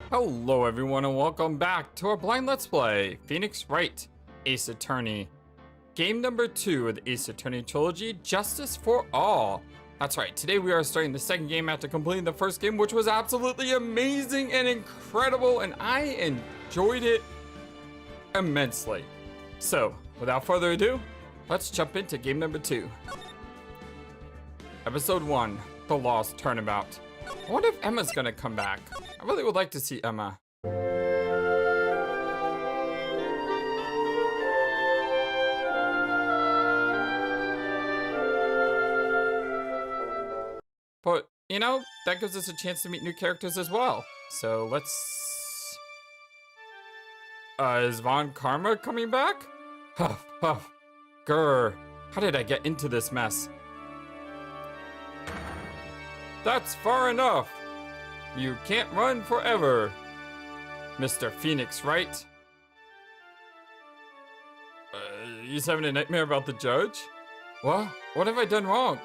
Hello everyone and welcome back to our blind let's play, Phoenix Wright, Ace Attorney. Game number 2 of the Ace Attorney Trilogy, Justice for All. That's right, today we are starting the second game after completing the first game, which was absolutely amazing and incredible, and I enjoyed it immensely. So, without further ado, let's jump into game number 2. Episode 1, The Lost Turnabout. I wonder if Emma's gonna come back. I really would like to see Emma. But, you know, that gives us a chance to meet new characters as well. So let's... is Von Karma coming back? Huff, huff, grr. How did I get into this mess? That's far enough. You can't run forever, Mr. Phoenix Wright. He's having a nightmare about the judge? What? What have I done wrong?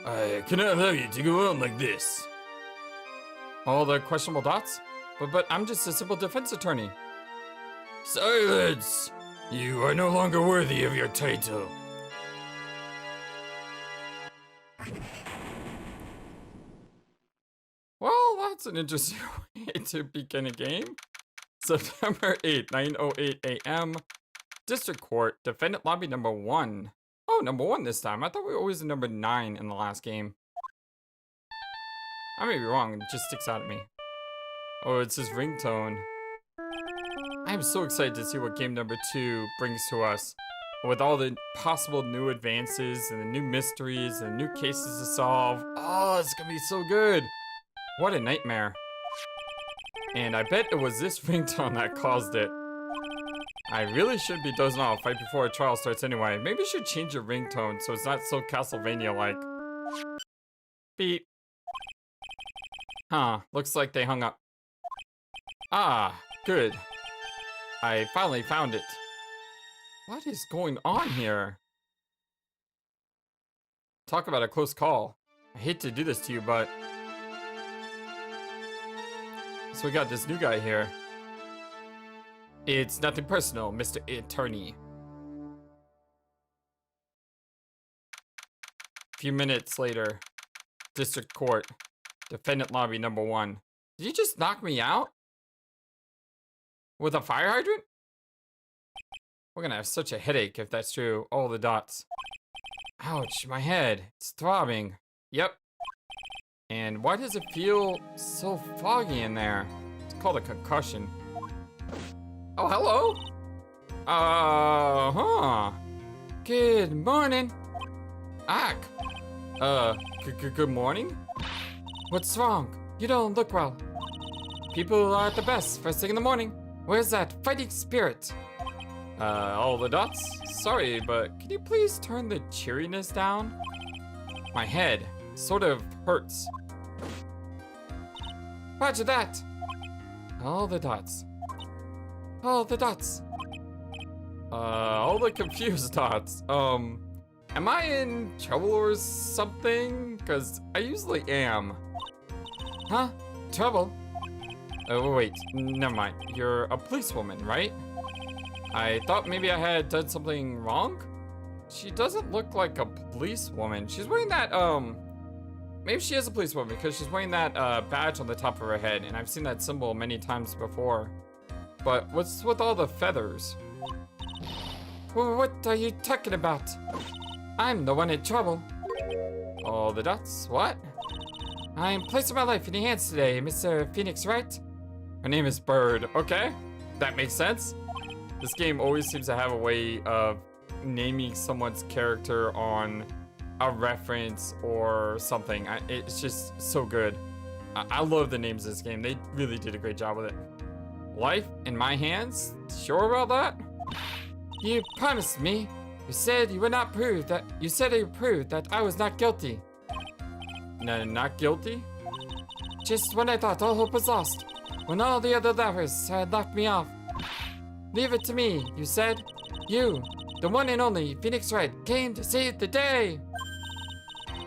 I cannot allow you to go on like this. All the questionable dots? But I'm just a simple defense attorney. Silence! You are no longer worthy of your title. Well, that's an interesting way to begin a game. September 8th, 9:08 a.m. District Court, Defendant Lobby number 1. Oh, number 1 this time. I thought we were always in number 9 in the last game. I may be wrong, it just sticks out at me. Oh, it's his ringtone. I am so excited to see what game number 2 brings to us. With all the possible new advances and the new mysteries and new cases to solve. Oh, it's gonna be so good. What a nightmare. And I bet it was this ringtone that caused it. I really should be dozing off right before a trial starts anyway. Maybe you should change your ringtone so it's not so Castlevania-like. Beep. Huh, looks like they hung up. Ah, good. I finally found it. What is going on here? Talk about a close call. I hate to do this to you, but... So we got this new guy here. It's nothing personal, Mr. Attorney. A few minutes later, District Court, Defendant Lobby number 1. Did you just knock me out? With a fire hydrant? We're gonna have such a headache if that's true. All the dots. Ouch, my head. It's throbbing. Yep. And why does it feel so foggy in there? It's called a concussion. Oh, hello? Good morning. Ack. Good morning? What's wrong? You don't look well. People are at the best first thing in the morning. Where's that fighting spirit? All the dots? Sorry, but can you please turn the cheeriness down? My head sort of hurts. Roger that. All the dots. All the dots. All the confused dots. Am I in trouble or something? Cause I usually am. Huh? Trouble? Oh wait, never mind. You're a policewoman, right? I thought maybe I had done something wrong? She doesn't look like a policewoman. She's wearing that, maybe she is a policewoman because she's wearing that badge on the top of her head, and I've seen that symbol many times before. But what's with all the feathers? What are you talking about? I'm the one in trouble. All the dots? What? I'm placing my life in your hands today, Mr. Phoenix Wright. Her name is Byrde. Okay, that makes sense. This game always seems to have a way of naming someone's character on a reference or something. It's just so good. I love the names of this game. They really did a great job with it. Life in my hands? Sure about that? You promised me. You said you would not prove that. You said you proved that I was not guilty. No, not guilty? Just when I thought all hope was lost. When all the other lovers had locked me off. Leave it to me, you said. You, the one and only Phoenix Wright, came to save the day.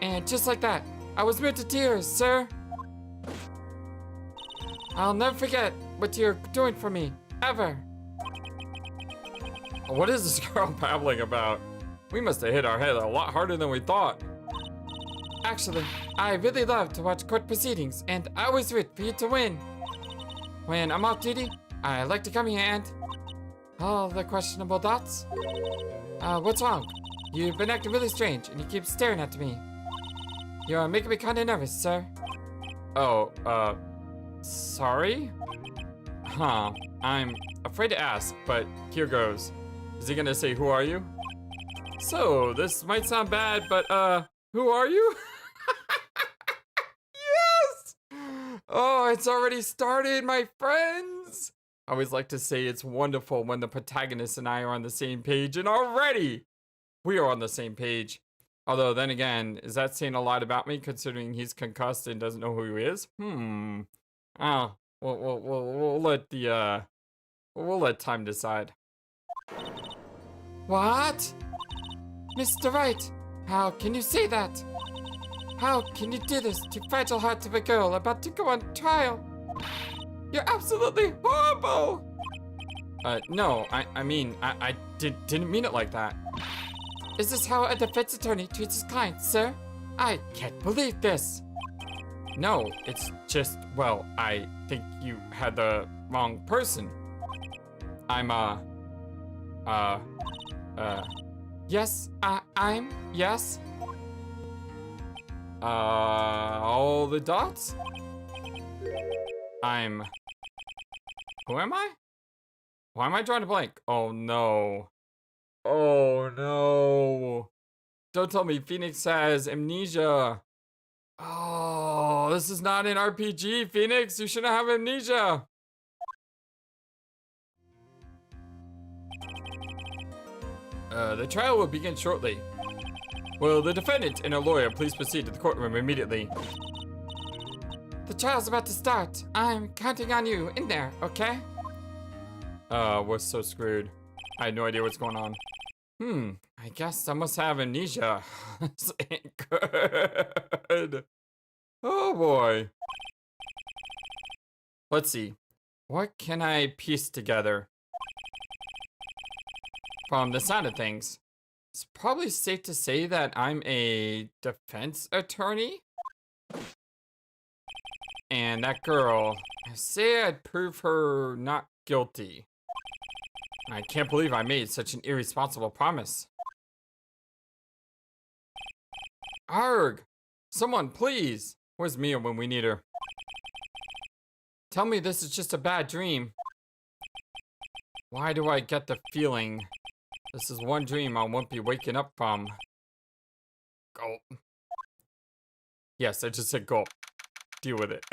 And just like that, I was moved to tears, sir. I'll never forget what you're doing for me, ever. What is this girl babbling about? We must have hit our head a lot harder than we thought. Actually, I really love to watch court proceedings, and I always root for you to win. When I'm off duty, I like to come here and... all the questionable dots? What's wrong? You've been acting really strange, and you keep staring at me. You're making me kinda nervous, sir. Oh, sorry? Huh, I'm afraid to ask, but here goes. Is he gonna say, who are you? So, this might sound bad, but, who are you? Yes! Oh, it's already started, my friends! I always like to say it's wonderful when the protagonist and I are on the same page, and already we are on the same page. Although, then again, is that saying a lot about me, considering he's concussed and doesn't know who he is? Oh, we'll let time decide. What? Mr. Wright, how can you say that? How can you do this to fragile heart of a girl about to go on trial? You're absolutely horrible! No, I mean, I didn't mean it like that. Is this how a defense attorney treats his client, sir? I can't believe this. No, it's just, well, I think you had the wrong person. I'm, yes, yes. All the dots? Who am I? Why am I drawing a blank? Oh no. Oh no. Don't tell me Phoenix has amnesia. Oh, this is not an RPG, Phoenix. You shouldn't have amnesia. The trial will begin shortly. Will the defendant and a lawyer please proceed to the courtroom immediately? The trial's about to start. I'm counting on you in there, okay? We're so screwed. I had no idea what's going on. I guess I must have amnesia. This ain't good. Oh boy. Let's see. What can I piece together? From the sound of things, it's probably safe to say that I'm a defense attorney. And that girl, I say I'd prove her not guilty. I can't believe I made such an irresponsible promise. Arg! Someone, please! Where's Mia when we need her? Tell me this is just a bad dream. Why do I get the feeling this is one dream I won't be waking up from? Gulp. Yes, I just said gulp. Deal with it.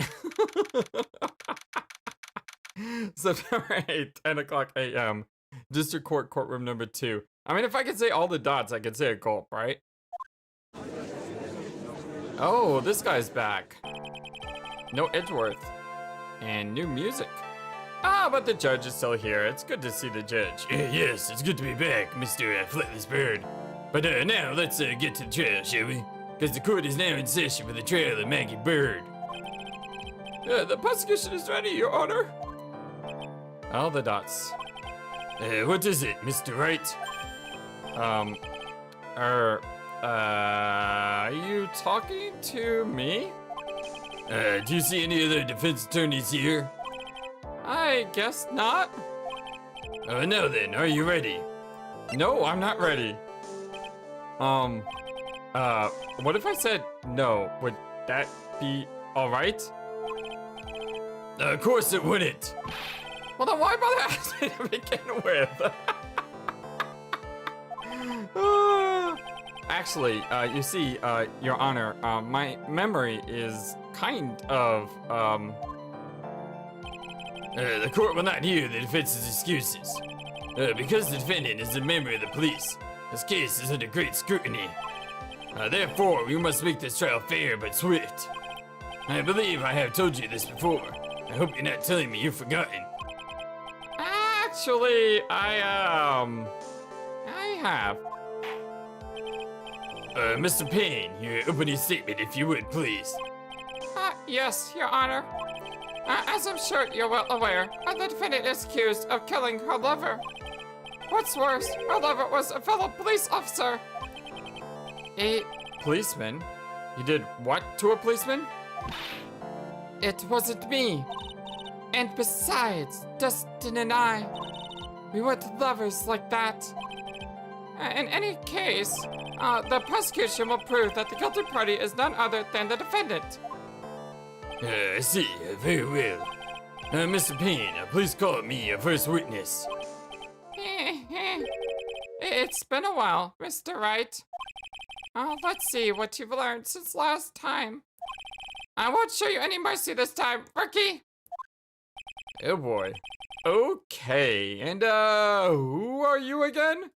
September 8th, 10 o'clock a.m. District Court, courtroom number 2. I mean, if I could say all the dots, I could say a gulp, right? Oh, this guy's back. No Edgeworth. And new music. Ah, but the judge is still here. It's good to see the judge. Yes, it's good to be back, Mr. FlightlessBird. But now let's get to the trial, shall we? Because the court is now in session for the trial of Maggey Byrde. The prosecution is ready, Your Honor. All the dots. What is it, Mr. Wright? Are you talking to me? Do you see any other defense attorneys here? I guess not. Now then, are you ready? No, I'm not ready. What if I said no? Would that be alright? Of course it wouldn't. Well, then why bother asking to begin with? Actually, you see, Your Honor, my memory is kind of, The court will not hear the defense's excuses. Because the defendant is a member of the police, this case is under great scrutiny. Therefore, we must make this trial fair but swift. I believe I have told you this before. I hope you're not telling me you've forgotten. Actually, I have. Mr. Payne, your opening statement, if you would, please. Yes, Your Honor. As I'm sure you're well aware, the defendant is accused of killing her lover. What's worse, her lover was a fellow police officer. A policeman? You did what to a policeman? It wasn't me. And besides, Dustin and I, we weren't lovers like that. In any case, the prosecution will prove that the guilty party is none other than the defendant. I see. Very well. Mr. Payne, please call me a first witness. It's been a while, Mr. Wright. Let's see what you've learned since last time. I won't show you any mercy this time, rookie. Oh boy. Okay, and who are you again?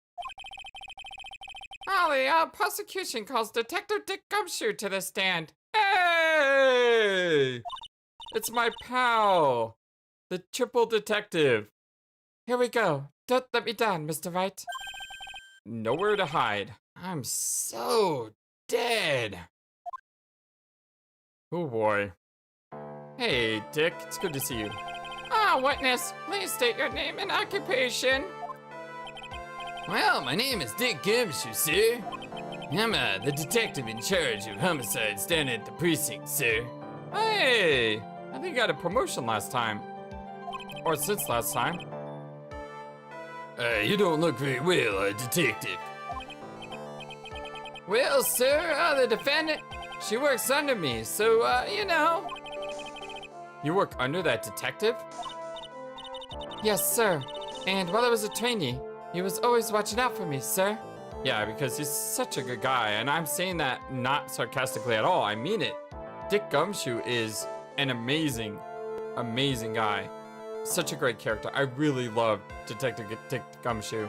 Ollie, prosecution calls Detective Dick Gumshoe to the stand. Hey! It's my pal, the triple detective. Here we go. Don't let me down, Mr. Wright. Nowhere to hide. I'm so dead. Oh boy. Hey, Dick, it's good to see you. Witness, please state your name and occupation. Well, my name is Dick Gumshoe, sir. I'm the detective in charge of homicides down at the precinct, sir. Hey, I think you got a promotion last time. Or since last time. You don't look very well, detective. Well, sir, the defendant, she works under me, so, you know. You work under that detective? Yes, sir. And while I was a trainee, he was always watching out for me, sir. Yeah, because he's such a good guy, and I'm saying that not sarcastically at all. I mean it. Dick Gumshoe is an amazing, amazing guy. Such a great character. I really love Detective Dick Gumshoe.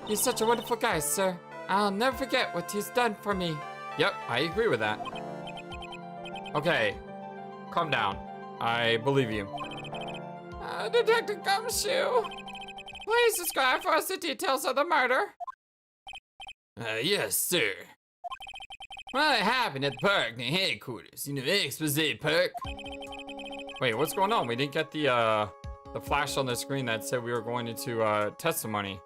He's such a wonderful guy, sir. I'll never forget what he's done for me. Yep, I agree with that. Okay, calm down. I believe you. Detective Gumshoe, please describe for us the details of the murder. Yes, sir. Well, it happened at the park near headquarters. You know, Expose Park. Wait, what's going on? We didn't get the flash on the screen that said we were going into testimony.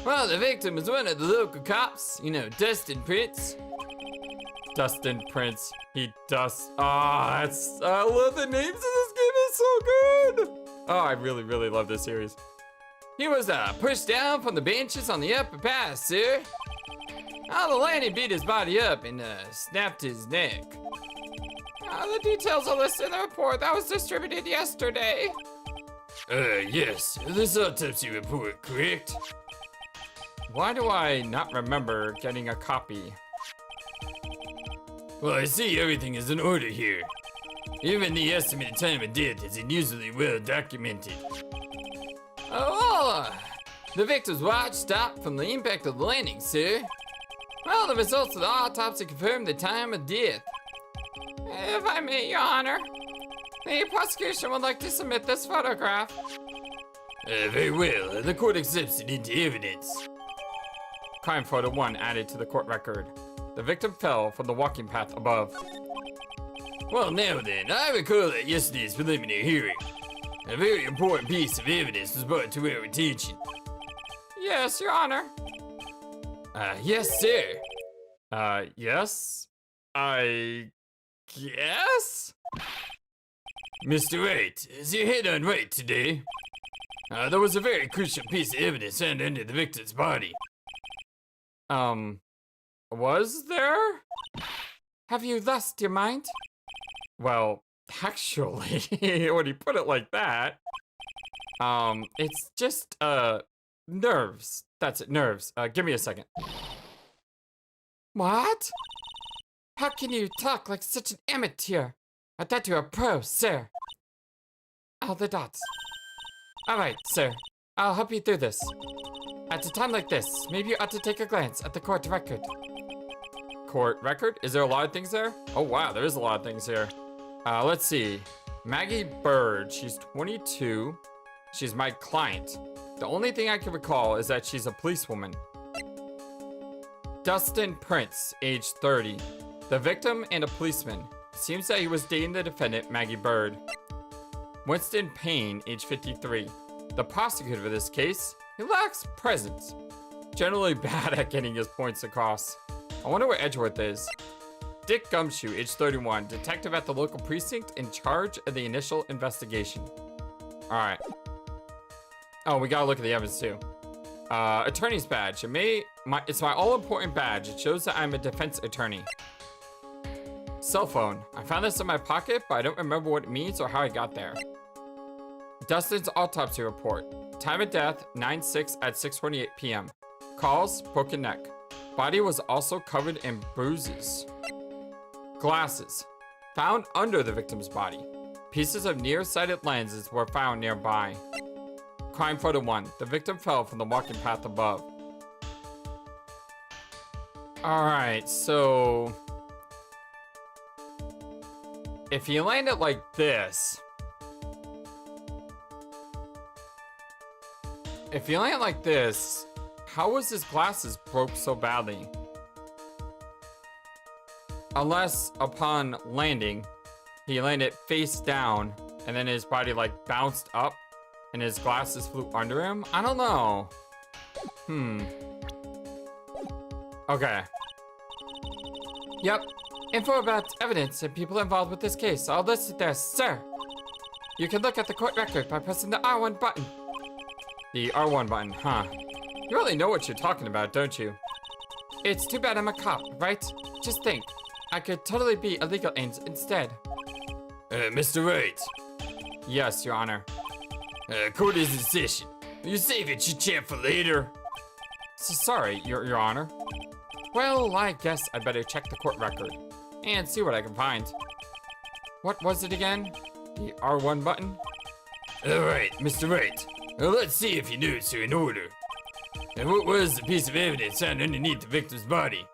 Well, the victim was one of the local cops. You know, Dustin Prince. Dustin Prince. He does. I love the names of this game. It's so good. Oh, I really, really love this series. He was pushed down from the benches on the upper pass, sir. The landing beat his body up and snapped his neck. The details are listed in the report that was distributed yesterday. Yes. This autopsy report, correct? Why do I not remember getting a copy? Well, I see everything is in order here. Even the estimated time of death is unusually well documented. The victim's watch stopped from the impact of the landing, sir. Well, the results of the autopsy confirm the time of death. If I may, Your Honor, the prosecution would like to submit this photograph. Very well. The court accepts it into evidence. Crime photo 1 added to the court record. The victim fell from the walking path above. Well, now then, I recall at yesterday's preliminary hearing. A very important piece of evidence was brought to our attention. Yes, Your Honor. Yes, sir. Yes? I guess? Mr. Wright, is your head on right today? There was a very crucial piece of evidence found under the victim's body. Was there? Have you lost your mind? Well, actually, when you put it like that, it's just, nerves. That's it, nerves. Give me a second. What? How can you talk like such an amateur? I thought you were a pro, sir. All the dots. All right, sir. I'll help you through this. At a time like this, maybe you ought to take a glance at the court record. Court record? Is there a lot of things there? Oh wow, there is a lot of things here. Let's see. Maggey Byrde, she's 22. She's my client. The only thing I can recall is that she's a policewoman. Dustin Prince, age 30. The victim and a policeman. Seems that he was dating the defendant, Maggey Byrde. Winston Payne, age 53. The prosecutor for this case, he lacks presence. Generally bad at getting his points across. I wonder where Edgeworth is. Dick Gumshoe, age 31, detective at the local precinct in charge of the initial investigation. Alright. Oh, we gotta look at the evidence too. Attorney's badge. It's my all-important badge. It shows that I'm a defense attorney. Cell phone. I found this in my pocket, but I don't remember what it means or how I got there. Dustin's autopsy report. Time of death, 9/6 at 6:28 p.m. Calls, broken neck. Body was also covered in bruises. Glasses. Found under the victim's body. Pieces of nearsighted lenses were found nearby. Crime photo 1. The victim fell from the walking path above. Alright, so... if he landed like this... if he landed like this, how was his glasses broke so badly? Unless, upon landing, he landed face down, and then his body, like, bounced up, and his glasses flew under him? I don't know. Okay. Yep. Info about evidence and people involved with this case. All listed there, sir. You can look at the court record by pressing the R1 button. The R1 button, huh? You really know what you're talking about, don't you? It's too bad I'm a cop, right? Just think. I could totally be a legal aid instead. Mr. Wright. Yes, Your Honor. Court is in session. Will you save your chit-chat for later? Sorry, Your Honor. Well, I guess I'd better check the court record and see what I can find. What was it again? The R1 button? Alright, Mr. Wright. Let's see if your notes are in order. And what was the piece of evidence found underneath the victim's body?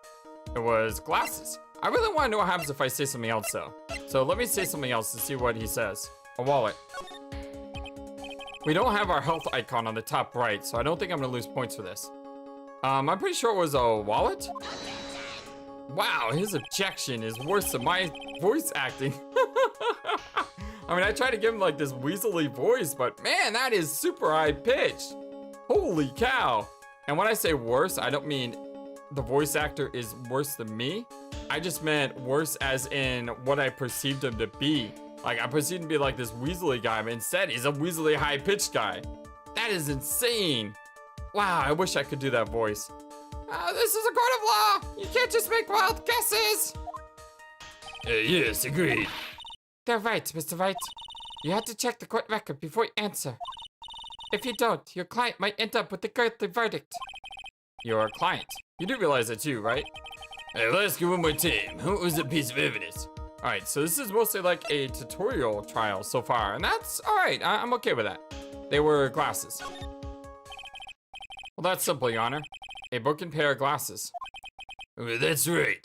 It was glasses. I really want to know what happens if I say something else, though. So let me say something else to see what he says. A wallet. We don't have our health icon on the top right, so I don't think I'm gonna lose points for this. I'm pretty sure it was a wallet. Wow, his objection is worse than my voice acting. I mean, I tried to give him like this weaselly voice, but man, that is super high pitched. Holy cow. And when I say worse, I don't mean the voice actor is worse than me. I just meant worse as in what I perceived him to be. Like, I perceived him to be like this weaselly guy, but instead he's a weaselly high-pitched guy. That is insane. Wow, I wish I could do that voice. This is a court of law. You can't just make wild guesses. Yes, agreed. They're right, Mr. Wright. You have to check the court record before you answer. If you don't, your client might end up with a guilty verdict. Your client? You do realize that too, right? I'll ask you one more time. What was the piece of evidence? Alright, so this is mostly like a tutorial trial so far, and that's alright. I'm okay with that. They were glasses. Well, that's simple, Your Honor. A broken pair of glasses. Well, that's right.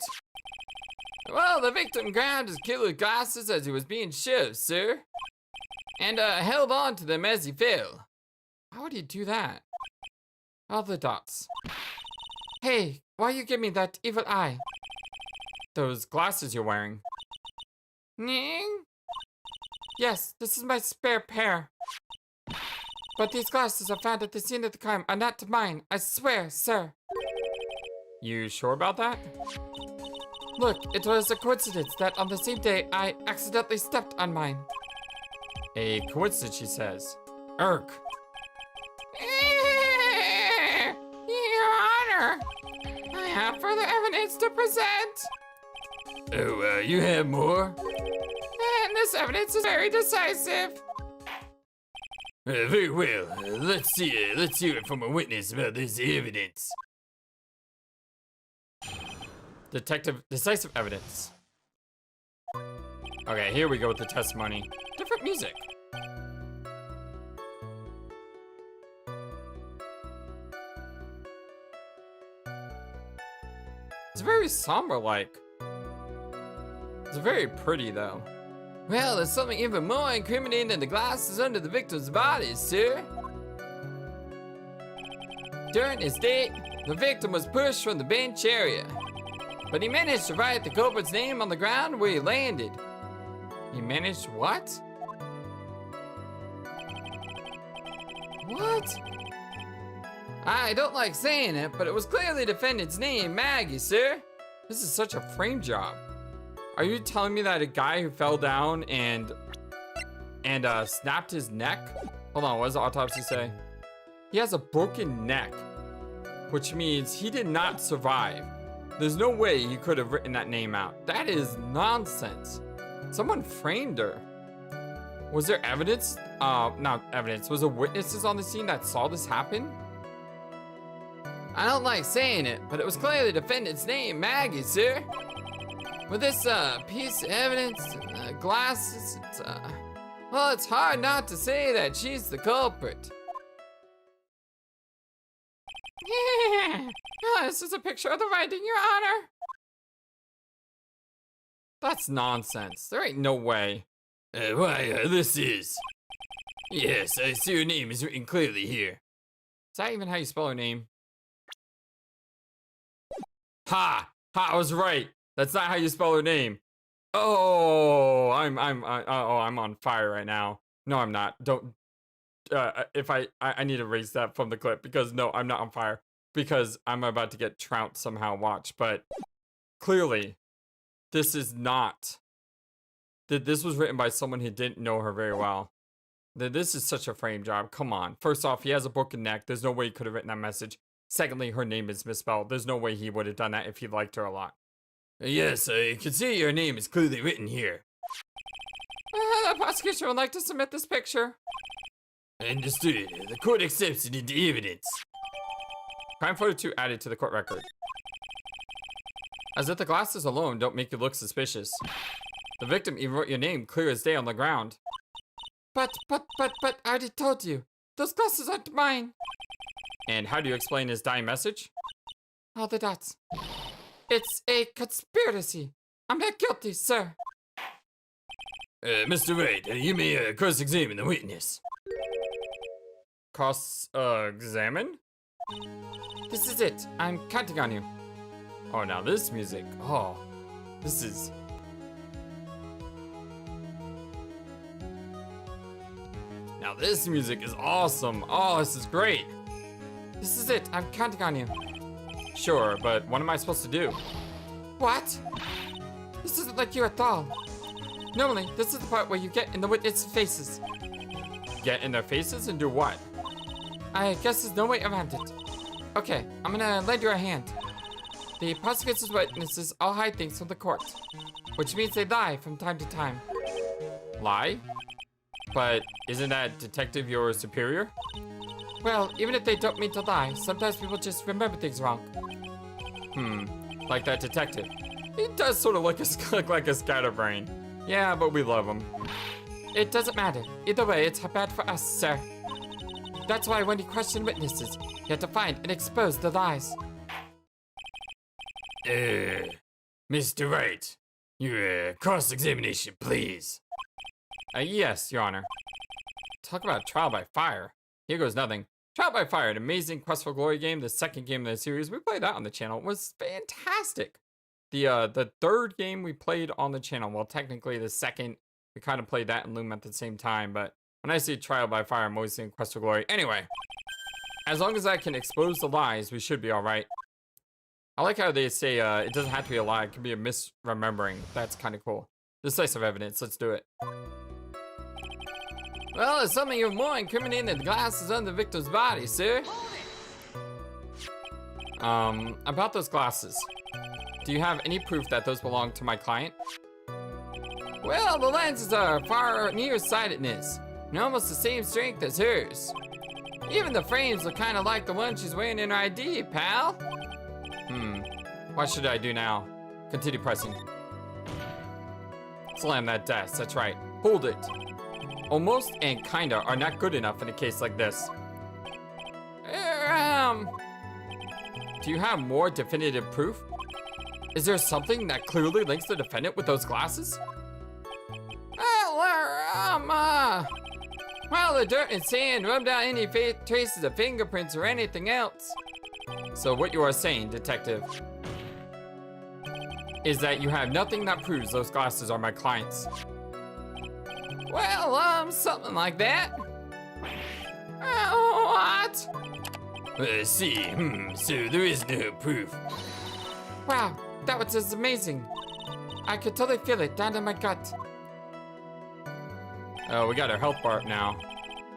Well, the victim grabbed his killer's glasses as he was being shoved, sir. And held on to them as he fell. How would he do that? All the dots. Hey, why you give me that evil eye? Those glasses you're wearing. Ning? Yes, this is my spare pair. But these glasses are found at the scene of the crime are not mine, I swear, sir. You sure about that? Look, it was a coincidence that on the same day I accidentally stepped on mine. A coincidence, she says. Irk. Your Honor, I have further evidence to present. Oh, you have more? And this evidence is very decisive. Very well. Let's hear it from a witness about this evidence. Decisive evidence. Okay, here we go with the testimony. Different music. It's very somber-like. It's very pretty, though. Well, there's something even more incriminating than the glasses under the victim's body, sir. During his date, the victim was pushed from the bench area, but he managed to write the culprit's name on the ground where he landed. He managed what? What? I don't like saying it, but it was clearly defendant's name, Maggey, sir. This is such a frame job. Are you telling me that a guy who fell down and snapped his neck? Hold on, what does the autopsy say? He has a broken neck, which means he did not survive. There's no way he could have written that name out. That is nonsense. Someone framed her. Was there evidence? Not evidence. Was there witnesses on the scene that saw this happen? I don't like saying it, but it was clearly the defendant's name, Maggey, sir. With this piece of evidence and glasses, well, it's hard not to say that she's the culprit. Yeah. Oh, this is a picture of the writing, Your Honor. That's nonsense. There ain't no way. This is. Yes, I see your name is written clearly here. Is that even how you spell her name? Ha! I was right. That's not how you spell her name. Oh, I'm on fire right now. No, I'm not. Don't. If I need to erase that from the clip because no, I'm not on fire because I'm about to get trounced somehow. Watch, but clearly, this is not. This was written by someone who didn't know her very well. This is such a frame job. Come on. First off, he has a broken neck. There's no way he could have written that message. Secondly, her name is misspelled. There's no way he would have done that if he liked her a lot. Yes, I can see your name is clearly written here. The prosecution would like to submit this picture. Understood. The court accepts it into evidence. Crime photo 2 added to the court record. As if the glasses alone don't make you look suspicious. The victim even wrote your name clear as day on the ground. But, I already told you. Those glasses aren't mine. And how do you explain his dying message? All the dots. It's a conspiracy. I'm not guilty, sir. Mr. Wright, you may cross-examine the witness. Cross-examine? This is it. I'm counting on you. Oh, now this music. Oh, this is... Now this music is awesome. Oh, this is great. This is it. I'm counting on you. Sure, but what am I supposed to do? What? This isn't like you at all. Normally, this is the part where you get in the witness' faces. Get in their faces and do what? I guess there's no way around it. Okay, I'm gonna lend you a hand. The prosecutor's witnesses all hide things from the court, which means they lie from time to time. Lie? But isn't that detective your superior? Well, even if they don't mean to lie, sometimes people just remember things wrong. Like that detective. He does sort of look like a scatterbrain. Yeah, but we love him. It doesn't matter. Either way, it's bad for us, sir. That's why when you question witnesses, you have to find and expose the lies. Mr. Wright, your cross-examination, please. Yes, Your Honor. Talk about trial by fire. Here goes nothing. Trial by Fire, an amazing Quest for Glory game, the second game in the series. We played that on the channel. It was fantastic. The third game we played on the channel, well, technically the second, we kind of played that and Loom at the same time, but when I say Trial by Fire, I'm always saying Quest for Glory. Anyway, as long as I can expose the lies, we should be all right. I like how they say it doesn't have to be a lie. It can be a misremembering. That's kind of cool. Decisive evidence. Let's do it. Well, there's something even more incriminating than the glasses on the victim's body, sir. About those glasses. Do you have any proof that those belong to my client? Well, the lenses are far nearsightedness, and almost the same strength as hers. Even the frames look kind of like the one she's wearing in her ID, pal. What should I do now? Continue pressing. Slam that desk, that's right. Hold it. Almost and kinda are not good enough in a case like this. Do you have more definitive proof? Is there something that clearly links the defendant with those glasses? Well, the dirt and sand rubbed out any traces of fingerprints or anything else. So what you are saying, detective, is that you have nothing that proves those glasses are my client's. Well, something like that. What? See, so there is no proof. Wow, that was just amazing. I could totally feel it down in my gut. Oh, we got our health bar now.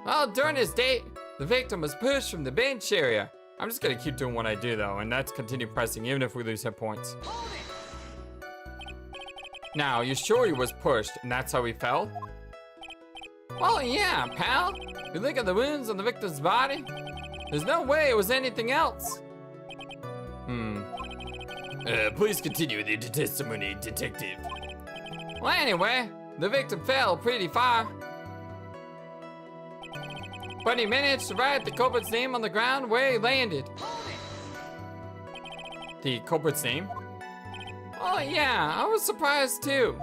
Well, during this date, the victim was pushed from the bench area. I'm just gonna keep doing what I do though, and that's continue pressing even if we lose hit points. Now, you sure he was pushed and that's how he fell? Well, yeah, pal. If you look at the wounds on the victim's body, there's no way it was anything else. Please continue with your testimony, detective. Well, anyway, the victim fell pretty far. But he managed to write the culprit's name on the ground where he landed. The culprit's name? Oh yeah, I was surprised too.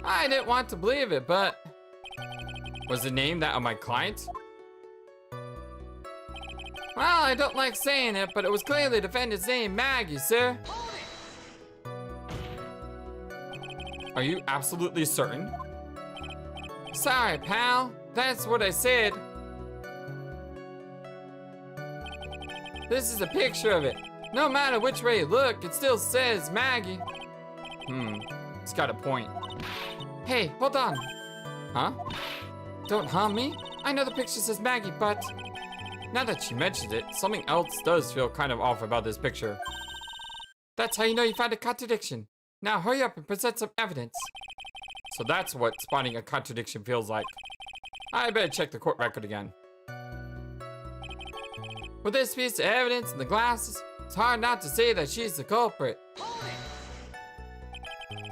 I didn't want to believe it, but... Was the name that of my client? Well, I don't like saying it, but it was clearly the defendant's name, Maggey, sir. Are you absolutely certain? Sorry, pal. That's what I said. This is a picture of it. No matter which way you look, it still says Maggey. It's got a point. Hey, hold on. Huh? Don't harm me. I know the picture says Maggey, but... Now that she mentions it, something else does feel kind of off about this picture. That's how you know you found a contradiction. Now hurry up and present some evidence. So that's what spotting a contradiction feels like. I better check the court record again. With this piece of evidence and the glasses, it's hard not to say that she's the culprit.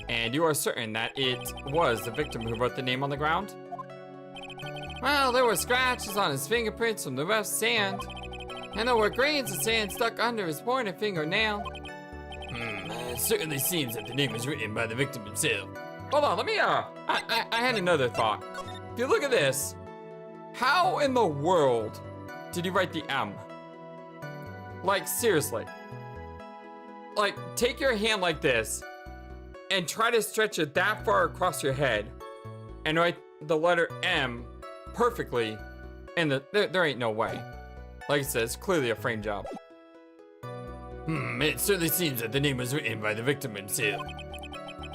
And you are certain that it was the victim who wrote the name on the ground? Well, there were scratches on his fingerprints from the rough sand, and there were grains of sand stuck under his pointer fingernail. It certainly seems that the name was written by the victim himself. Hold on, let me, I had another thought. If you look at this, how in the world did he write the M? Like, seriously. Like, take your hand like this, and try to stretch it that far across your head, and write the letter M perfectly, and there ain't no way. Like I said, it's clearly a frame job. It certainly seems that the name was written by the victim himself.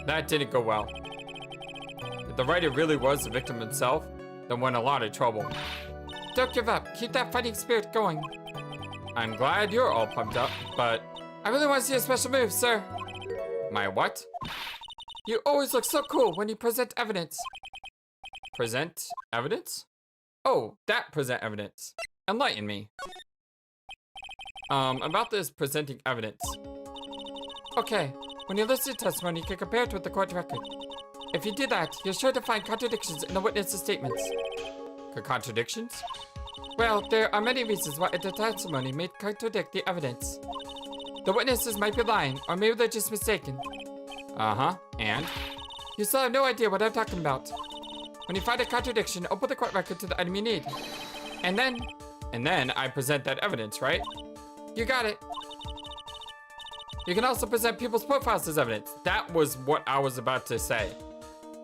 That didn't go well. If the writer really was the victim himself, then we're in a lot of trouble. Don't give up. Keep that fighting spirit going. I'm glad you're all pumped up, but I really want to see a special move, sir. My what? You always look so cool when you present evidence. Present evidence? Oh, that present evidence. Enlighten me. About this presenting evidence. Okay, when you listen to testimony, you can compare it with the court record. If you do that, you're sure to find contradictions in the witness's statements. Contradictions? Well, there are many reasons why the testimony may contradict the evidence. The witnesses might be lying, or maybe they're just mistaken. And? You still have no idea what I'm talking about. When you find a contradiction, open the court record to the item you need. And then I present that evidence, right? You got it. You can also present people's profiles as evidence. That was what I was about to say.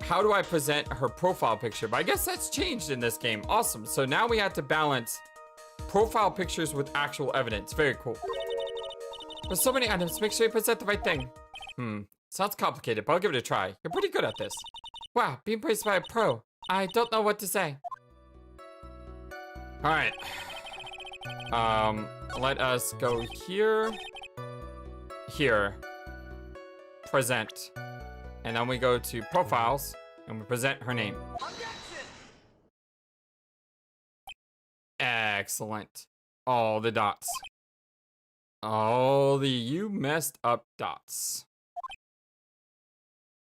How do I present her profile picture? But I guess that's changed in this game. Awesome. So now we have to balance profile pictures with actual evidence. Very cool. There's so many items. Make sure you present the right thing. Sounds complicated, but I'll give it a try. You're pretty good at this. Wow, being praised by a pro. I don't know what to say. All right. Let us go here. Here. Present. And then we go to profiles and we present her name. Excellent. All the dots. All the you messed up dots.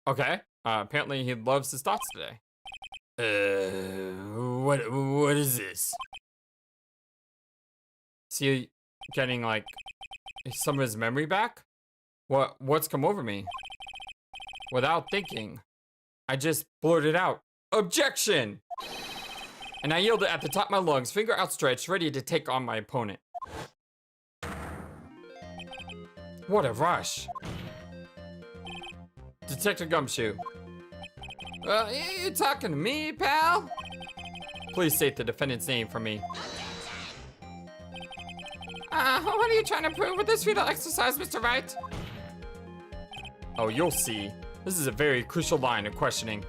Okay. Apparently he loves his dots today. What is this? Is he getting like some of his memory back? What's come over me? Without thinking, I just blurted out, "Objection!" And I yielded at the top of my lungs, finger outstretched, ready to take on my opponent. What a rush. Detective Gumshoe. You talking to me, pal? Please state the defendant's name for me. What are you trying to prove with this futile exercise, Mr. Wright? Oh, you'll see. This is a very crucial line of questioning.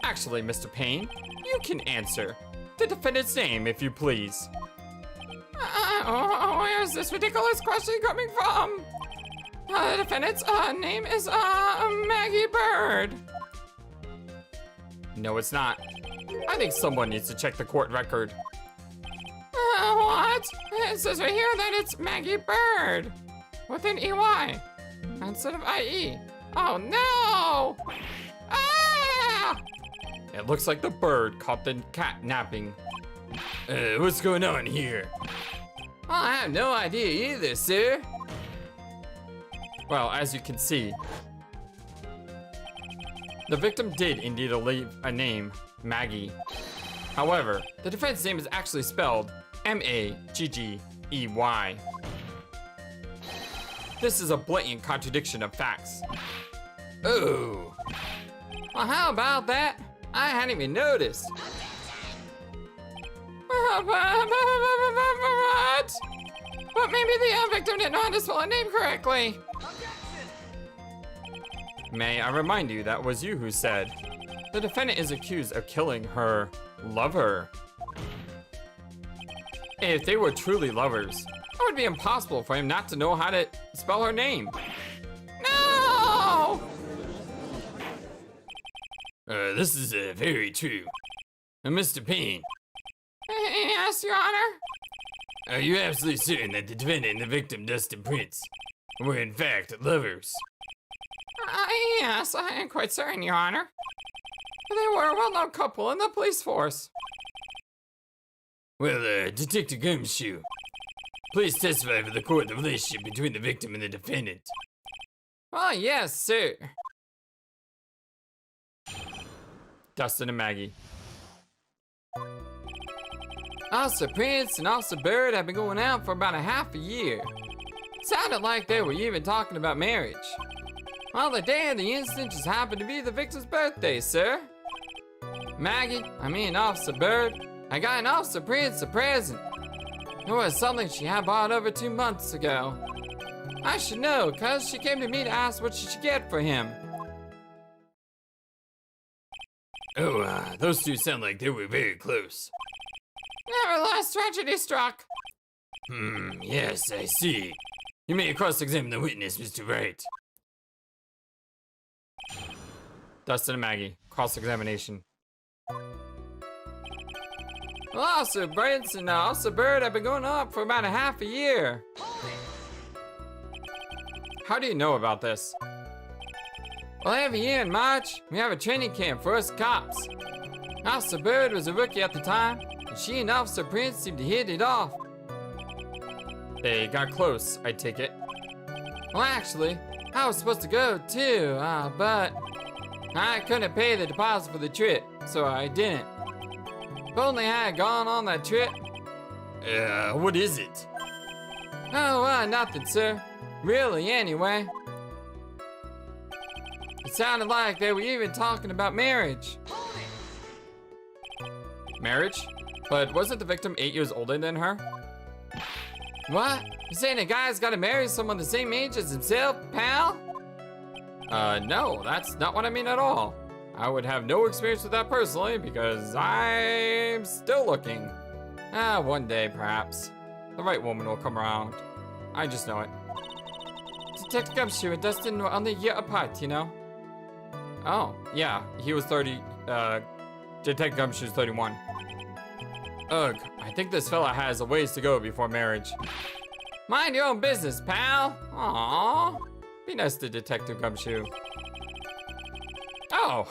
Actually, Mr. Payne, you can answer. The defendant's name, if you please. Where's this ridiculous question coming from? The defendant's name is Maggey Byrde. No, it's not. I think someone needs to check the court record. What? It says right here that it's Maggey Byrde with an EY instead of IE. Oh no! Ah! It looks like the bird caught the cat napping. What's going on here? Well, I have no idea either, sir. Well, as you can see, the victim did indeed leave a name, Maggey. However, the defense name is actually spelled M-A-G-G-E-Y. This is a blatant contradiction of facts. Oh. Well, how about that? I hadn't even noticed. But maybe the victim didn't know how to spell a name correctly. May I remind you that was you who said the defendant is accused of killing her lover. If they were truly lovers, it would be impossible for him not to know how to spell her name. No! This is very true. Mr. Payne. Yes, Your Honor. Are you absolutely certain that the defendant and the victim, Dustin Prince, were in fact lovers? Yes, I am quite certain, Your Honor. They were a well-known couple in the police force. Well, Detective Gumshoe, please testify for the court the relationship between the victim and the defendant. Oh, yes, sir. Dustin and Maggey. Officer Prince and Officer Byrde have been going out for about a half a year. Sounded like they were even talking about marriage. Well, the day of the incident just happened to be the victim's birthday, sir. Officer Byrde, I got an Officer Prince a present. It was something she had bought over 2 months ago. I should know, cause she came to me to ask what she should get for him. Oh, those two sound like they were very close. Nevertheless, tragedy struck. Yes, I see. You may cross-examine the witness, Mr. Wright. Dustin and Maggey, cross-examination. Well, Officer Prince and Officer Byrde have been going up for about a half a year. How do you know about this? Well, every year in March, we have a training camp for us cops. Officer Byrde was a rookie at the time, and she and Officer Prince seemed to hit it off. They got close, I take it. Well, actually, I was supposed to go too, but I couldn't pay the deposit for the trip, so I didn't. If only I had gone on that trip. What is it? Oh, nothing, sir. Really, anyway. It sounded like they were even talking about marriage. Marriage? But wasn't the victim 8 years older than her? What? You saying a guy's gotta marry someone the same age as himself, pal? No, that's not what I mean at all. I would have no experience with that personally because I'm still looking. One day, perhaps. The right woman will come around. I just know it. Detective Gumshoe and Dustin were only a year apart, you know? Oh, yeah, he was 30, Detective Gumshoe's 31. Ugh, I think this fella has a ways to go before marriage. Mind your own business, pal. Aww. Be nice to Detective Gumshoe. Oh.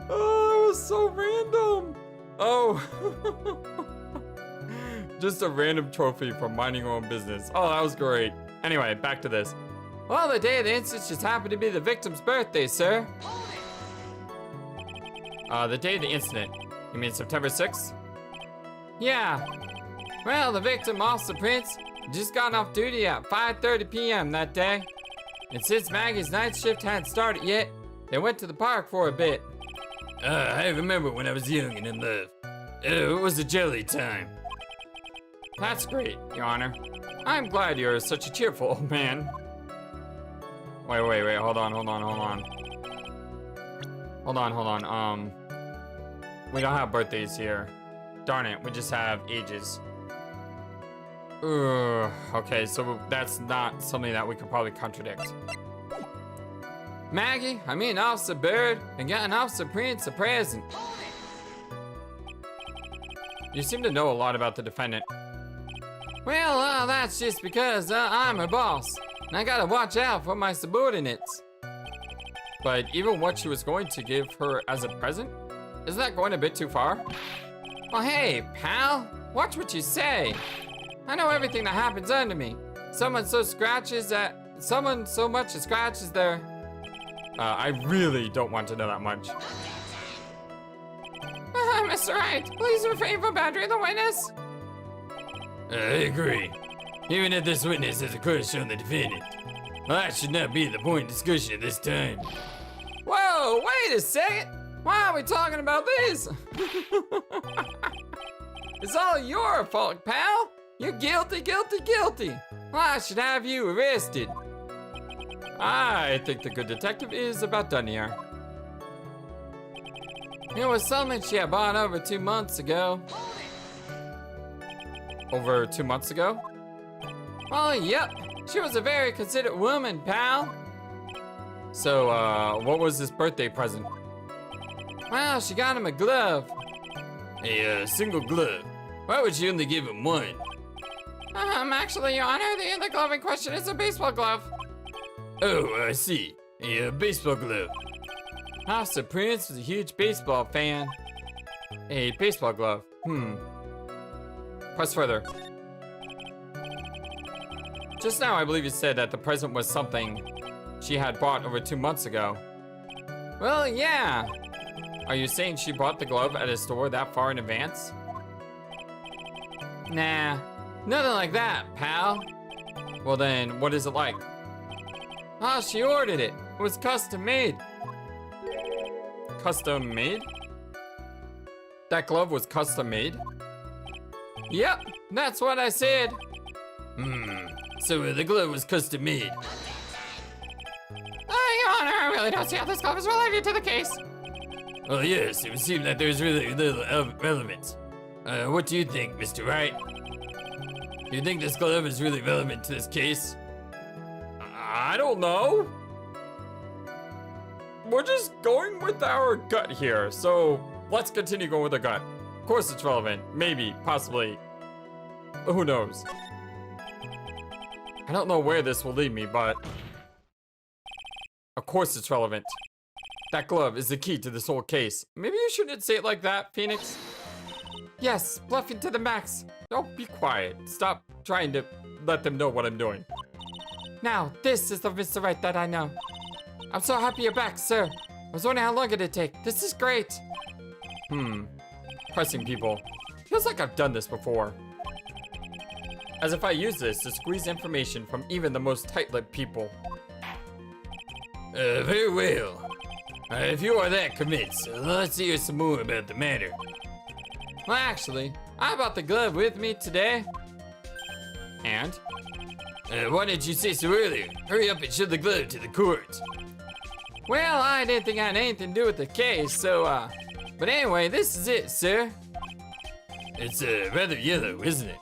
Oh, it was so random. Oh. Just a random trophy for minding your own business. Oh, that was great. Anyway, back to this. Well, the day of the incident just happened to be the victim's birthday, sir. The day of the incident. You mean September 6th? Yeah. Well, the victim, Officer Prince, just got off duty at 5:30 p.m. that day. And since Maggie's night shift hadn't started yet, they went to the park for a bit. I remember when I was young and in love. It was a jelly time. That's great, Your Honor. I'm glad you're such a cheerful old man. Wait, hold on. We don't have birthdays here. Darn it, we just have ages. Ugh, okay, so that's not something that we could probably contradict. Maggey, I mean Officer Byrde, and getting Officer Prince a present. You seem to know a lot about the defendant. Well, that's just because I'm her boss, and I gotta watch out for my subordinates. But even what she was going to give her as a present? Isn't that going a bit too far? Well, hey, pal, watch what you say. I know everything that happens under me. Someone so much as scratches their... I really don't want to know that much. Mr. Wright, please refrain from badgering the witness. I agree. Even if this witness has a crush on the defendant. Well, that should not be the point of discussion at this time. Whoa, wait a second. Why are we talking about this? It's all your fault, pal. You're guilty. Well, I should have you arrested. I think the good detective is about done here. It was something she had bought over 2 months ago. Over 2 months ago? Well, yep. She was a very considerate woman, pal. So, what was this birthday present? Well, she got him a glove. A single glove. Why would you only give him one? Actually, Your Honor, the glove in question is a baseball glove. Oh, I see. A baseball glove. Officer Prince was a huge baseball fan. A baseball glove. Press further. Just now, I believe you said that the present was something she had bought over 2 months ago. Well, yeah. Are you saying she bought the glove at a store that far in advance? Nah, nothing like that, pal. Well then, what is it like? Oh, she ordered it. It was custom made. Custom made? That glove was custom made? Yep, that's what I said. So the glove was custom made. Your Honor, I really don't see how this glove is related to the case. Well, yes, it would seem that there's really little relevance. What do you think, Mr. Wright? Do you think this glove is really relevant to this case? I don't know. We're just going with our gut here, so let's continue going with the gut. Of course it's relevant. Maybe, possibly. Who knows? I don't know where this will lead me, but... Of course it's relevant. That glove is the key to this whole case. Maybe you shouldn't say it like that, Phoenix. Yes, bluffing to the max. Don't be quiet. Stop trying to let them know what I'm doing. Now, this is the Mr. Wright that I know. I'm so happy you're back, sir. I was wondering how long it'd take. This is great. Pressing people. Feels like I've done this before. As if I use this to squeeze information from even the most tight-lipped people. Very well. If you are that convinced, let's hear some more about the matter. Well, actually, I brought the glove with me today. And? Why didn't you say so earlier? Hurry up and show the glove to the court. Well, I didn't think I had anything to do with the case, so, but anyway, this is it, sir. It's, rather yellow, isn't it?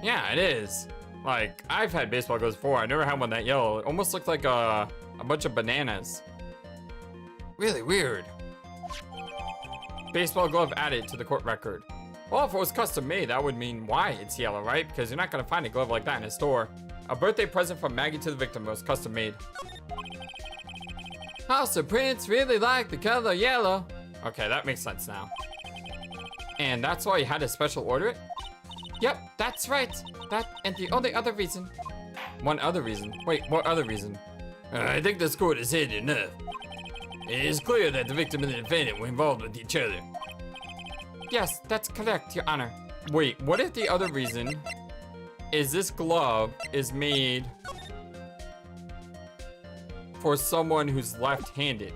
Yeah, it is. Like, I've had baseball gloves before. I never had one that yellow. It almost looked like a bunch of bananas. Really weird. Baseball glove added to the court record. Well, if it was custom made, that would mean why it's yellow, right? Because you're not gonna find a glove like that in a store. A birthday present from Maggey to the victim was custom made. Officer Prince really liked the color yellow. Okay, that makes sense now. And that's why you had to special order it? Yep, that's right. That and the only other reason. One other reason? Wait, what other reason? I think this court has had enough. It is clear that the victim and the defendant were involved with each other. Yes, that's correct, Your Honor. Wait, what if the other reason is this glove is made for someone who's left-handed?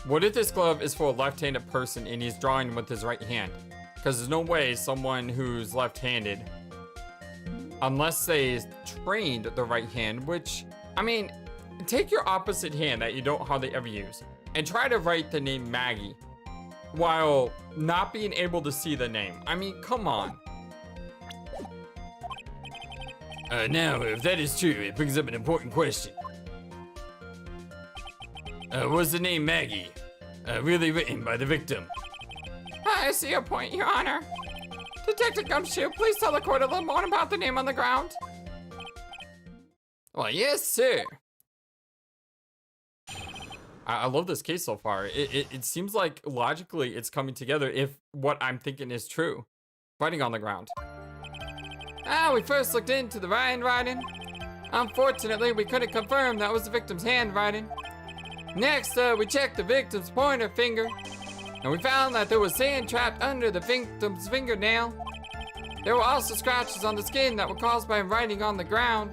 What if this glove is for a left-handed person and he's drawing with his right hand? Because there's no way someone who's left-handed, unless they trained the right hand, which, I mean, take your opposite hand that you don't hardly ever use and try to write the name Maggey while not being able to see the name. I mean, come on. Now, if that is true, it brings up an important question. Was the name Maggey really written by the victim? I see your point, Your Honor. Detective Gumshoe, please tell the court a little more about the name on the ground. Well, yes, sir. I love this case so far. It seems like logically it's coming together if what I'm thinking is true. Writing on the ground. We first looked into the handwriting. Unfortunately, we couldn't confirm that was the victim's handwriting. Next, we checked the victim's pointer finger, and we found that there was sand trapped under the victim's fingernail. There were also scratches on the skin that were caused by writing on the ground.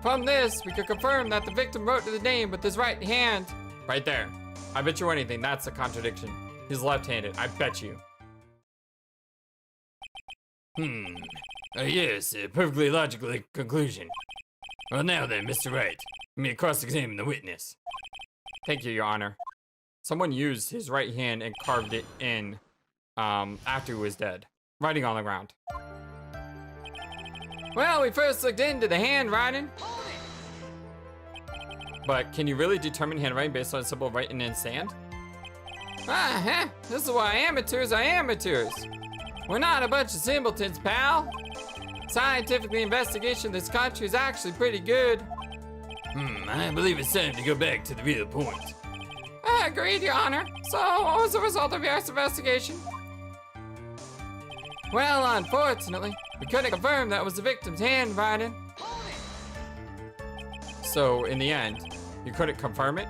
From this, we could confirm that the victim wrote the name with his right hand. Right there. I bet you anything, that's a contradiction. He's left-handed, I bet you. Yes, a perfectly logical conclusion. Well, now then, Mr. Wright, let me cross-examine the witness. Thank you, Your Honor. Someone used his right hand and carved it in after he was dead. Writing on the ground. Well, we first looked into the handwriting. But can you really determine handwriting based on simple writing in sand? This is why amateurs are amateurs. We're not a bunch of simpletons, pal. Scientifically, investigation of this country is actually pretty good. I believe it's time to go back to the real point. Agreed, Your Honor. So, what was the result of your investigation? Well, unfortunately, we couldn't confirm that was the victim's handwriting. So, in the end, you couldn't confirm it?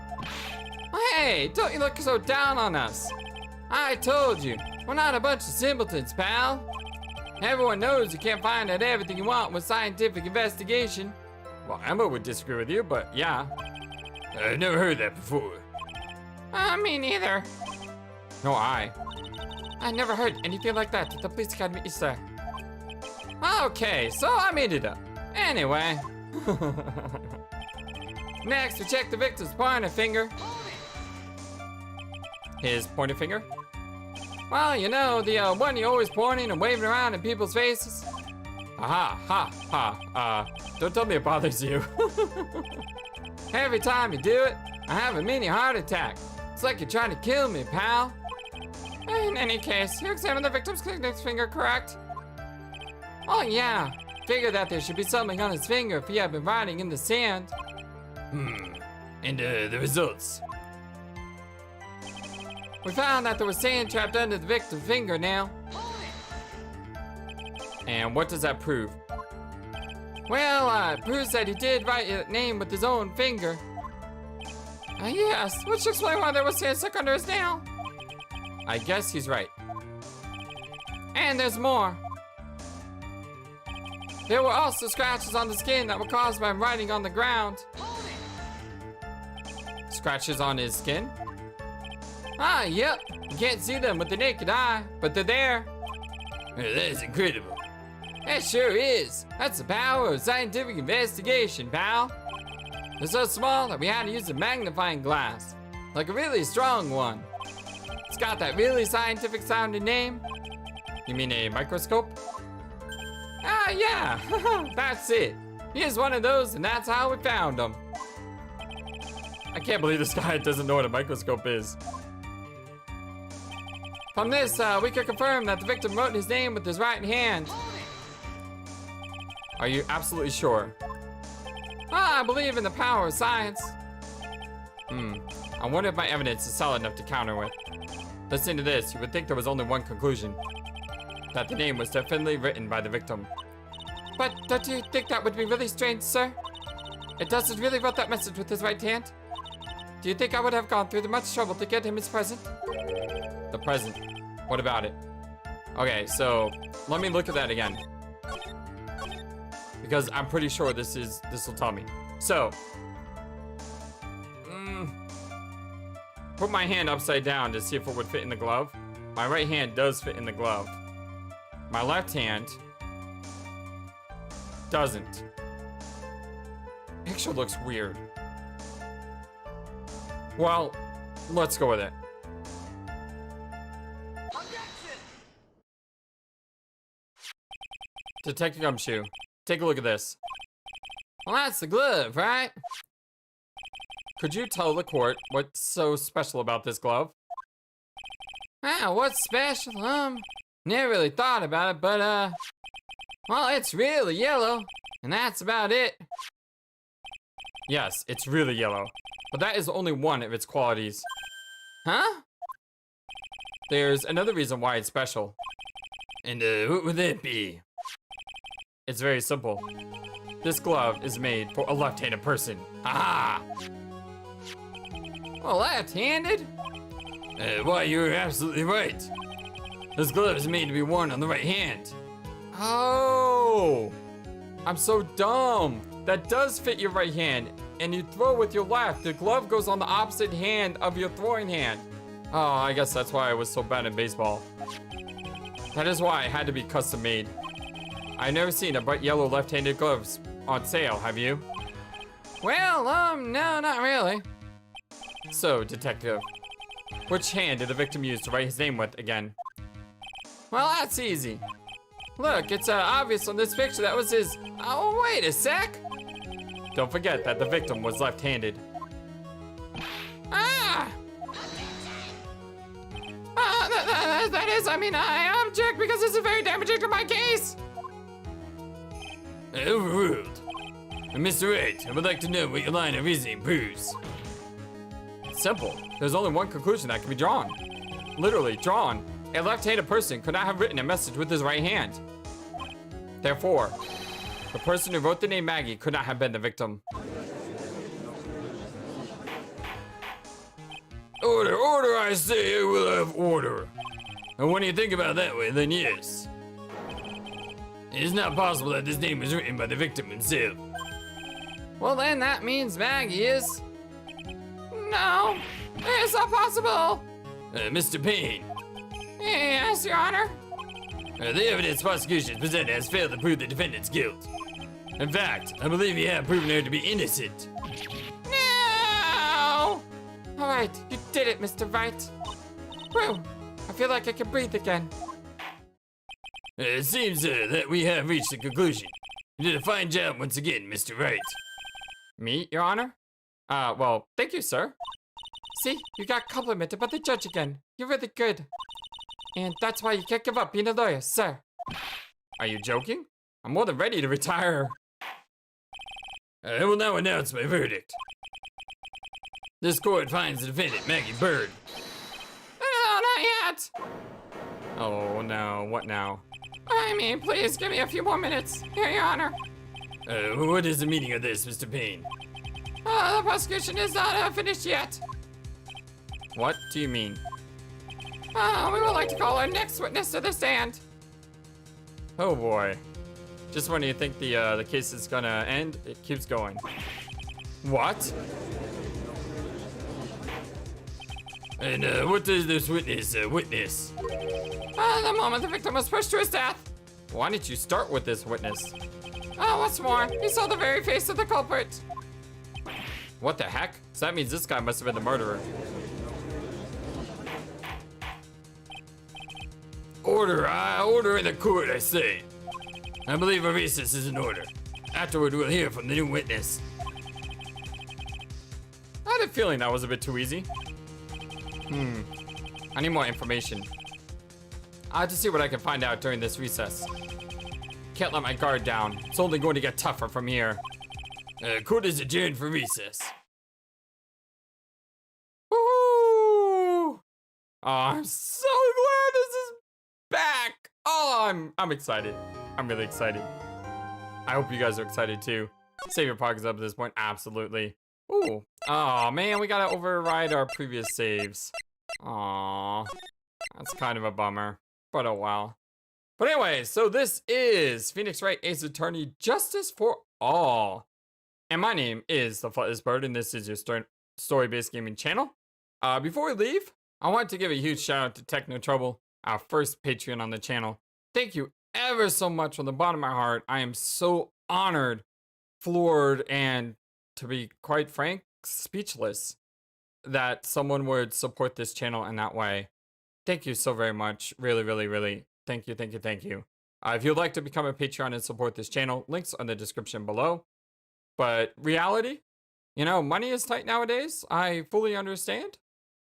Hey, don't you look so down on us. I told you, we're not a bunch of simpletons, pal. Everyone knows you can't find out everything you want with scientific investigation. Well, Emma would disagree with you, but yeah. I've never heard that before. Me neither. No, I never heard anything like that at the police academy, sir. Okay, so I made it up. Anyway. Next, we check the victim's pointer finger. His pointer finger? Well, you know, the one you're always pointing and waving around in people's faces. Don't tell me it bothers you. Every time you do it, I have a mini heart attack. It's like you're trying to kill me, pal. In any case, you examined the victim's index finger, correct? Oh yeah, figured that there should be something on his finger if he had been writing in the sand. And the results? We found that there was sand trapped under the victim's fingernail. And what does that prove? Well, it proves that he did write his name with his own finger. Yes, which explains why there was sand stuck under his nail. I guess he's right. And there's more. There were also scratches on the skin that were caused by him writing on the ground. Scratches on his skin? Yep. You can't see them with the naked eye, but they're there. That is incredible. It sure is. That's the power of scientific investigation, pal. They're so small that we had to use a magnifying glass, like a really strong one. It's got that really scientific sounding name. You mean a microscope? Yeah, that's it. Here's one of those, and that's how we found him. I can't believe this guy doesn't know what a microscope is. From this, we can confirm that the victim wrote his name with his right hand. Are you absolutely sure? I believe in the power of science. I wonder if my evidence is solid enough to counter with. Listening to this, you would think there was only one conclusion. That the name was definitely written by the victim. But don't you think that would be really strange, sir? It doesn't really wrote that message with his right hand? Do you think I would have gone through the much trouble to get him his present? The present. What about it? Okay, so let me look at that again. Because I'm pretty sure this will tell me. So, put my hand upside down to see if it would fit in the glove. My right hand does fit in the glove. My left hand doesn't. Picture looks weird. Well, let's go with it. Detective Gumshoe, take a look at this. Well, that's the glove, right? Could you tell the court what's so special about this glove? Ah, what's special? Never really thought about it, but, well, it's really yellow, and that's about it. Yes, it's really yellow, but that is only one of its qualities. Huh? There's another reason why it's special. And, what would that be? It's very simple. This glove is made for a left-handed person. Ah! Well, left-handed? Why, you're absolutely right. This glove is made to be worn on the right hand. Oh! I'm so dumb. That does fit your right hand, and you throw with your left. The glove goes on the opposite hand of your throwing hand. Oh, I guess that's why I was so bad in baseball. That is why it had to be custom made. I've never seen a bright yellow left-handed gloves on sale, have you? Well, no, not really. So, detective, which hand did the victim use to write his name with again? Well, that's easy. Look, it's obvious on this picture that was his... Oh, wait a sec. Don't forget that the victim was left-handed. Ah! That is, I object because this is very damaging to my case. Overruled. Mr. Wright, I would like to know what your line of reasoning proves. It's simple. There's only one conclusion that can be drawn. Literally, drawn. A left-handed person could not have written a message with his right hand. Therefore, the person who wrote the name Maggey could not have been the victim. Order, order, I say, I will have order. And when you think about it that way, then yes. It is not possible that this name was written by the victim himself. Well, then that means Maggey is... No, it's not possible. Mr. Payne. Yes, Your Honor. The evidence prosecution presented has failed to prove the defendant's guilt. In fact, I believe you have proven her to be innocent. No! All right, you did it, Mr. Wright. Whew, I feel like I can breathe again. It seems that we have reached a conclusion. You did a fine job once again, Mr. Wright. Me, Your Honor? Well, thank you, sir. See, you got complimented by the judge again. You're really good. And that's why you can't give up being a lawyer, sir. Are you joking? I'm more than ready to retire. I will now announce my verdict. This court finds the defendant, Maggey Byrde. No, not yet. Oh, no. What now? Please give me a few more minutes, Your Honor. What is the meaning of this, Mr. Payne? The prosecution is not finished yet. What do you mean? We would like to call our next witness to the stand. Oh boy. Just when you think the case is gonna end, it keeps going. What? And what does this witness witness? The moment the victim was pushed to his death. Why didn't you start with this witness? What's more, he saw the very face of the culprit. What the heck? So that means this guy must have been the murderer. Order, order in the court, I say. I believe a recess is in order. Afterward, we'll hear from the new witness. I had a feeling that was a bit too easy. I need more information. I have to see what I can find out during this recess. Can't let my guard down. It's only going to get tougher from here. Court is adjourned for recess. Woo! Oh, I'm so glad this is back. Oh, I'm excited. I'm really excited. I hope you guys are excited too. Save your pockets up at this point. Absolutely. Ooh. Oh man, we gotta override our previous saves. Aww. That's kind of a bummer. But oh well. But anyway, so this is Phoenix Wright Ace Attorney Justice for All. And my name is the FlightlessBird, and this is your story-based gaming channel. Before we leave, I want to give a huge shout out to Techno Trouble, our first Patreon on the channel. Thank you ever so much from the bottom of my heart. I am so honored, floored, and to be quite frank, speechless that someone would support this channel in that way. Thank you so very much. Really, really, really. Thank you, thank you, thank you. If you'd like to become a Patreon and support this channel, links are in the description below. But reality, you know, money is tight nowadays. I fully understand.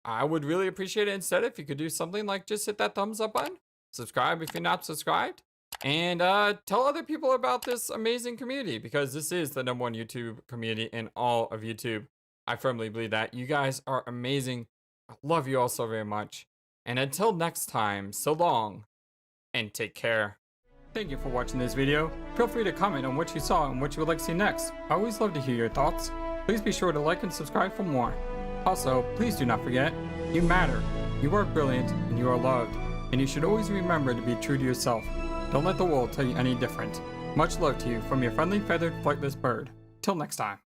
I would really appreciate it instead if you could do something like just hit that thumbs up button, subscribe if you're not subscribed, and tell other people about this amazing community, because this is the #1 YouTube community in all of YouTube. I firmly believe that. You guys are amazing. I love you all so very much. And until next time, so long, and take care. Thank you for watching this video. Feel free to comment on what you saw and what you would like to see next. I always love to hear your thoughts. Please be sure to like and subscribe for more. Also, please do not forget, you matter, you are brilliant, and you are loved. And you should always remember to be true to yourself. Don't let the world tell you any different. Much love to you from your friendly feathered flightless bird. Till next time.